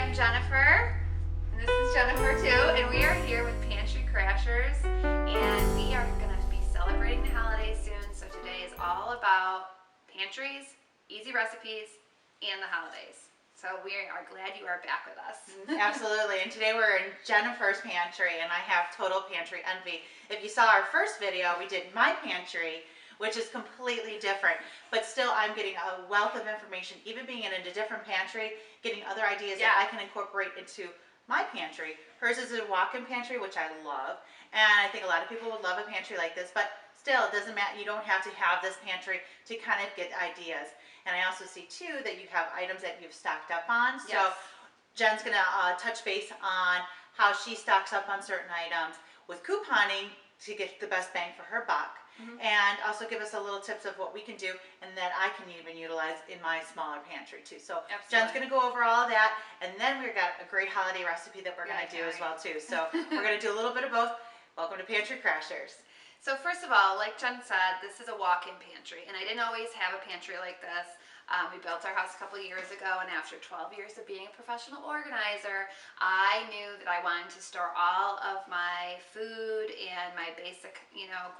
I'm Jennifer, and this is Jennifer too, and we are here with Pantry Crashers, and we are going to be celebrating the holidays soon, so today is all about pantries, easy recipes, and the holidays. So we are glad you are back with us. Absolutely, and today we're in Jennifer's pantry, and I have total pantry envy. If you saw our first video, we did my pantry, which is completely different, but still I'm getting a wealth of information, even being in a different pantry, getting other ideas that I can incorporate into my pantry. Hers is a walk-in pantry, which I love, and I think a lot of people would love a pantry like this, but still, it doesn't matter. You don't have to have this pantry to kind of get ideas. And I also see too that you have items that you've stocked up on. So Jen's gonna touch base on how she stocks up on certain items with couponing to get the best bang for her buck. And also give us a little tips of what we can do and that I can even utilize in my smaller pantry too. So Jen's gonna go over all of that, and then we've got a great holiday recipe that we're gonna do as well too. So we're gonna do a little bit of both. Welcome to Pantry Crashers. So first of all, like Jen said, this is a walk-in pantry, and I didn't always have a pantry like this. We built our house a couple years ago, and after 12 years of being a professional organizer, I knew that I wanted to store all of my food and my basic,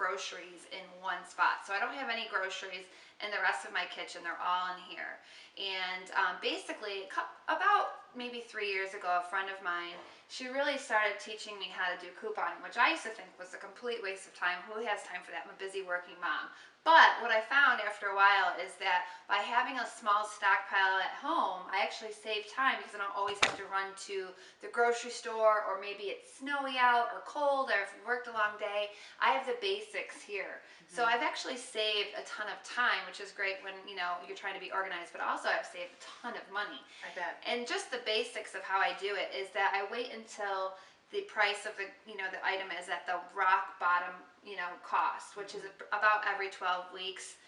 groceries in one spot. So I don't have any groceries in the rest of my kitchen. They're all in here. And basically, about maybe 3 years ago, a friend of mine, she really started teaching me how to do couponing, which I used to think was a complete waste of time. Who has time for that? I'm a busy working mom. But what I found after a while is that by having a small stockpile at home, I actually save time because I don't always have to run to the grocery store, or maybe it's snowy out or cold, or if I've worked a long day. I have the basics here. So I've actually saved a ton of time, which is great when you're trying to be organized, but also I've saved a ton of money. I bet. And just the basics of how I do it is that I wait until the price of the item is at the rock bottom cost, which is about every 12 weeks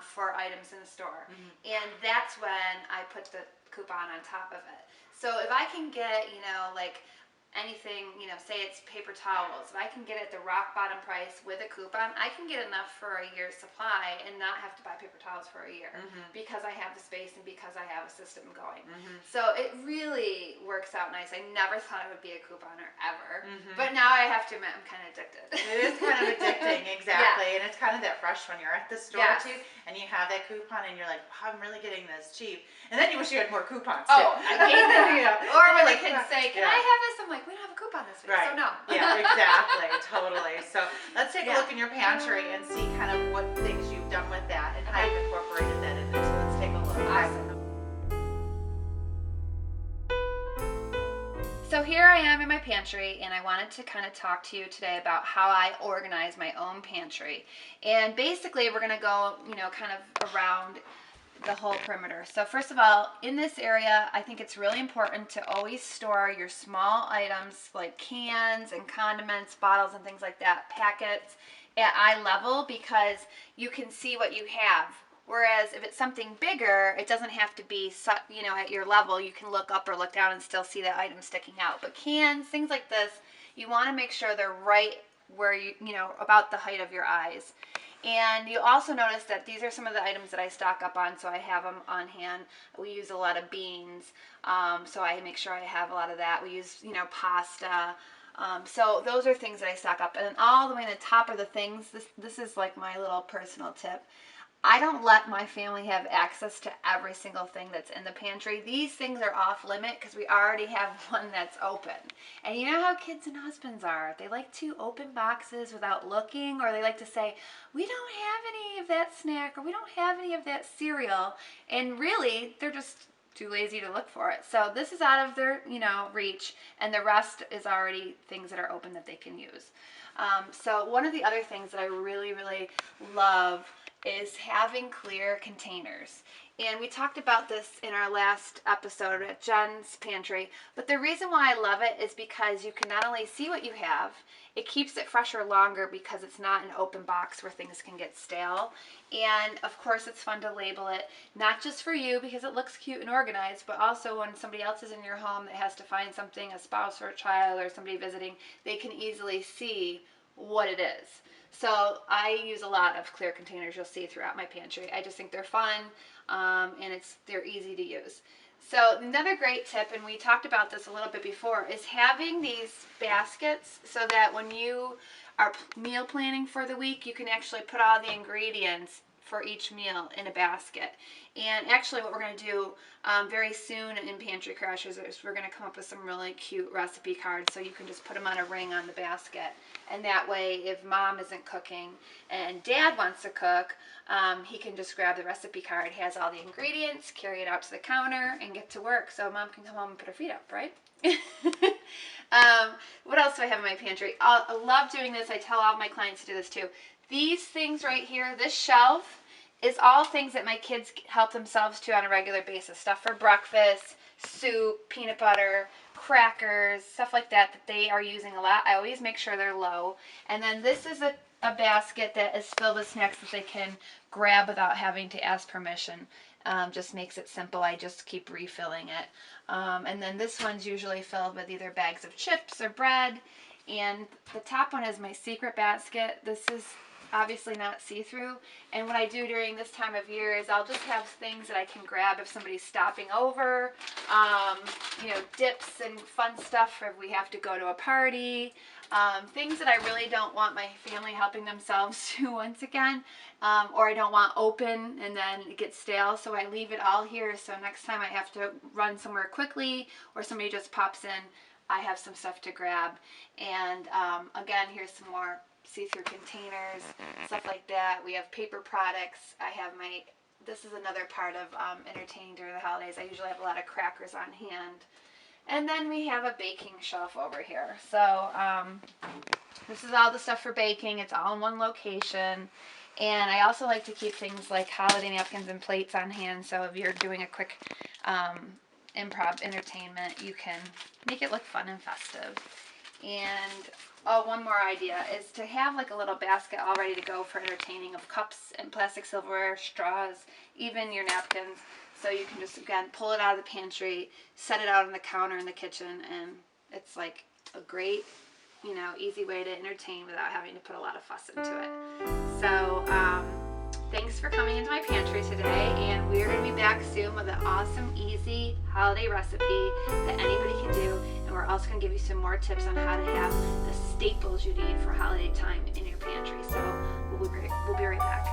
for items in the store. And that's when I put the coupon on top of it. So if I can get like anything, say it's paper towels, if I can get it at the rock bottom price with a coupon, I can get enough for a year's supply and not have to buy paper towels for a year because I have the space and because I have a system going. So it really works out nice. I never thought I would be a couponer ever, but now I have to admit I'm kind of addicted. It is kind of addicting, exactly, and it's kind of that rush when you're at the store too, and you have that coupon and you're like, wow, I'm really getting this cheap, and then you wish you had more coupons too. Oh, I hate that. Or when the kids say, can I have this? I'm like, we don't have a coupon this week, so no. Yeah, exactly, totally. So let's take a look in your pantry and see kind of what things you've done with that and how you've incorporated that in there. So let's take a look. Awesome. So here I am in my pantry, and I wanted to kind of talk to you today about how I organize my own pantry. And basically we're going to go, kind of around the whole perimeter. So first of all, in this area, I think it's really important to always store your small items like cans and condiments, bottles and things like that, packets at eye level, because you can see what you have. Whereas if it's something bigger, it doesn't have to be, at your level. You can look up or look down and still see that item sticking out. But cans, things like this, you want to make sure they're right where about the height of your eyes. And you also notice that these are some of the items that I stock up on, so I have them on hand. We use a lot of beans, so I make sure I have a lot of that. We use, pasta. So those are things that I stock up. And then all the way on the top of the things, this is like my little personal tip. I don't let my family have access to every single thing that's in the pantry. These things are off limit because we already have one that's open. And you know how kids and husbands are. They like to open boxes without looking, or they like to say, we don't have any of that snack, or we don't have any of that cereal. And really, they're just too lazy to look for it. So this is out of their, reach, and the rest is already things that are open that they can use. So one of the other things that I really, really love is having clear containers. And we talked about this in our last episode at Jen's pantry, but the reason why I love it is because you can not only see what you have, it keeps it fresher longer because it's not an open box where things can get stale. And of course it's fun to label it, not just for you because it looks cute and organized, but also when somebody else is in your home that has to find something, a spouse or a child or somebody visiting, they can easily see what it is. So I use a lot of clear containers you'll see throughout my pantry. I just think they're fun and they're easy to use. So another great tip, and we talked about this a little bit before, is having these baskets so that when you are meal planning for the week, you can actually put all the ingredients for each meal in a basket. And actually what we're going to do very soon in Pantry Crashers is we're going to come up with some really cute recipe cards so you can just put them on a ring on the basket. And that way, if mom isn't cooking and dad wants to cook, he can just grab the recipe card, has all the ingredients, carry it out to the counter, and get to work. So mom can come home and put her feet up, right? What else do I have in my pantry? I love doing this. I tell all of my clients to do this too. These things right here, this shelf, is all things that my kids help themselves to on a regular basis. Stuff for breakfast, soup, peanut butter, crackers, stuff like that they are using a lot. I always make sure they're low. And then this is a basket that is filled with snacks that they can grab without having to ask permission. Just makes it simple. I just keep refilling it. And then this one's usually filled with either bags of chips or bread. And the top one is my secret basket. This is obviously not see-through, and what I do during this time of year is I'll just have things that I can grab if somebody's stopping over, dips and fun stuff if we have to go to a party, things that I really don't want my family helping themselves to once again, or I don't want open and then it gets stale, so I leave it all here so next time I have to run somewhere quickly or somebody just pops in, I have some stuff to grab. And again, here's some more see-through containers, stuff like that. We have paper products. This is another part of entertaining during the holidays. I usually have a lot of crackers on hand. And then we have a baking shelf over here. So this is all the stuff for baking. It's all in one location. And I also like to keep things like holiday napkins and plates on hand. So if you're doing a quick improv entertainment, you can make it look fun and festive. And one more idea is to have like a little basket all ready to go for entertaining of cups and plastic silverware, straws, even your napkins. So you can just, again, pull it out of the pantry, set it out on the counter in the kitchen, and it's like a great, easy way to entertain without having to put a lot of fuss into it. So thanks for coming into my pantry today, and we're going to be back soon with an awesome, easy holiday recipe that anybody can do. And we're also going to give you some more tips on how to have the staples you need for holiday time in your pantry. So we'll be right back.